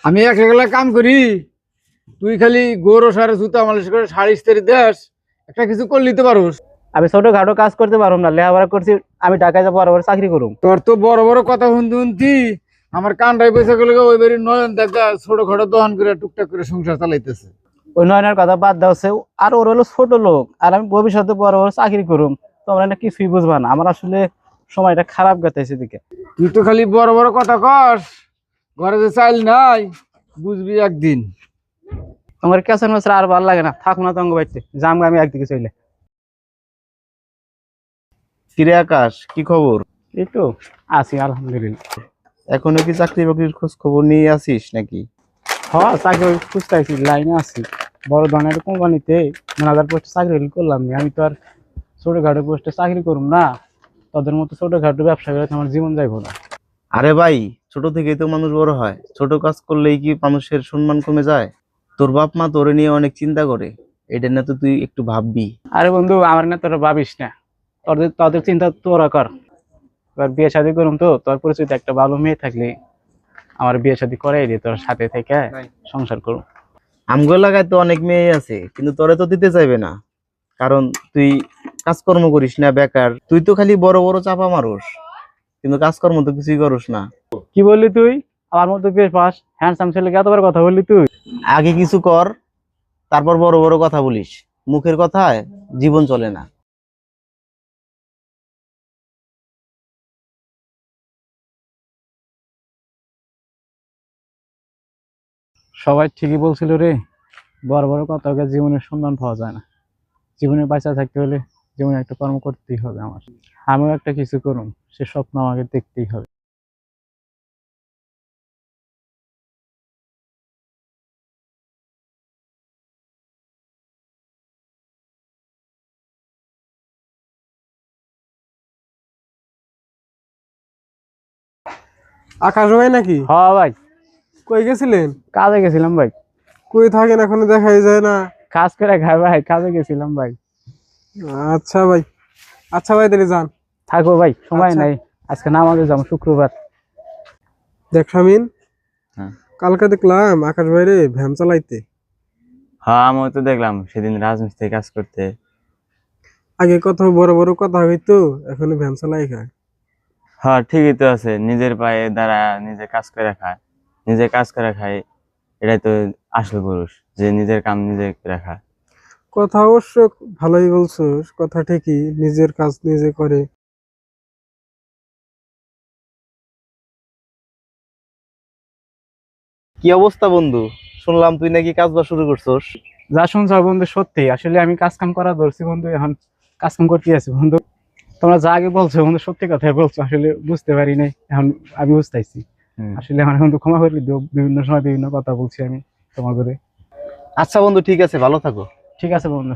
আমি একলা কাম করি, তুই খালি গরু সারে জুতা মালিশ করে শাড়ি ইস্ত্রি দেস, একটা কিছু করে নিতে পারোস। আমি ছোটখাটো কাজ করতে পারবো না, লেখাপড়া করছি। আমি ঢাকায় যাবো, বড় বড় চাকরি করুম। তোর তো বড় বড় কথা শুনতে শুনতি আমার কানটাই পয়সা গেলে ওই বাড়ির নয়ন দেখা ছোটখাটো দহন করে টুকটাক করে সংসার চালাইতেছে। ওই নয়নের কথা বাদ দেওয়া হচ্ছে। আর ওর হলো ছোট লোক, আর আমি ভবিষ্যতে বড় বড় চাকরি করুম। তোমরা না কিছুই বুঝবা না। আমার আসলে সময়টা খারাপ কাটাইছে দিকে। তুই তো খালি বড় বড় কথা কস, ঘরে যে চাইল নাই বুঝবি একদিন। তোমার কেসের মাছরা আর ভালো লাগে না, থাকো না তঙ্গ বাড়িতে, যাম আমি একদিকে চলে। কিরে আকাশ, কি খবর? এই তো আছি আলহামদুলিল্লাহ। এখনো কি চাকরি বাকরির খোঁজ খবর নিয়ে আসিস নাকি? হ্যাঁ, চাকরি খুঁজতে আছি, লাইনে আছি। বড় ধরনের কোম্পানিতে ম্যানেজার পোস্টে চাকরি করলাম। আমি তো আর ছোটখাটো পোস্টে চাকরি করুম না। তাদের মতো ছোটখাটো ব্যবসা করে তো আমার জীবন যাইব না। আরে ভাই, ছোট থেকেই তো মানুষ বড় হয়। ছোট কাজ করলেই কি মানুষের সম্মান কমে যায়? তোর বাপ মা তোরে নিয়ে অনেক চিন্তা করে, এটা না তো তুই একটু ভাববি। আরে বন্ধু, আমার না তোরা ভাবিস না। তাদের চিন্তা তোরা কর। এবার বিয়ে শাদী করুম তো, তোর পরিচিত একটা ভালো মেয়ে থাকলে আমার বিয়ে শাদী করাই দিয়ে তোর সাথে থেকে সংসার করুম। আমগো এলাকায় তো অনেক মেয়ে আছে, কিন্তু তোরে তো দিতে চাইবে না। কারণ তুই কাজকর্ম করিস না, বেকার। তুই তো খালি বড় বড় চাপা মারোস, কিন্তু কাজকর্ম তো কিছুই করস না। কি বললি তুই? আমার মতো বেশ পাস হ্যান্ডসাম ছেলেকে এতবার কথা বললি তুই? আগে কিছু কর, তারপর বড় বড় কথা বলিস। মুখের কথায় জীবন চলে না। সবাই ঠিকই বলছিল রে, বড় বড় কথা বলে জীবনের সম্মান পাওয়া যায় না। জীবনে বাঁচা থাকতে হলে জীবনে একটা কর্ম করতেই হবে আমার। আমিও একটা কিছু করুম, সে স্বপ্ন আমাকে দেখতেই হবে। আকাশ ভাই নাকি? হ্যাঁ ভাই, কই গেছিলেন? কাজে গেছিলাম ভাই। কই থাকেন, এখনো দেখাই যায় না। কাজ করে খাই ভাই, কাজে গেছিলাম ভাই। আচ্ছা ভাই, আচ্ছা ভাই, তাহলে যান। থাকো ভাই, সময় আচ্ছা। নাই। আজকে নামাজে যাবো, শুক্রবার। দেখ শামিন, হ্যাঁ। কালকে দেখলাম আকাশ ভাইরে ভ্যান চালাইতে। হ্যাঁ, আমি তো দেখলাম সেদিন রাজমিস্ত্রি কাজ করতে। আগে কত বড় বড় কথা হইতো, এখন ভ্যান চালাই খায়। হ্যাঁ, ঠিকই তো আছে। নিজের পায়ে দাঁড়া, নিজে কাজ করে খায়, নিজে কাজ করে খায়। এটাই তো আসল পুরুষ, যে নিজের কাম নিজে করে খায়। কথা অবশ্য ভালোই বলছোস, কথা ঠিকই, নিজের কাজ নিজে করে। কি অবস্থা বন্ধু? শুনলাম তুই নাকি কাজ বাজ শুরু করছস। যা শুনছ বন্ধু সত্যি, আসলে আমি কাজ কাম করা ধরছি বন্ধু, এখন কাজ কাম করতে আছি বন্ধু। তোমরা যা আগে বলছো বন্ধু, সত্যি কথাই বলছো। আসলে বুঝতে পারি নাই, এখন আমি বুঝতেছি। আসলে আমার বন্ধু ক্ষমা করে দিও, বিভিন্ন সময় বিভিন্ন কথা বলছি আমি তোমার করে। আচ্ছা বন্ধু, ঠিক আছে, ভালো থাকো। ঠিক আছে বন্ধু।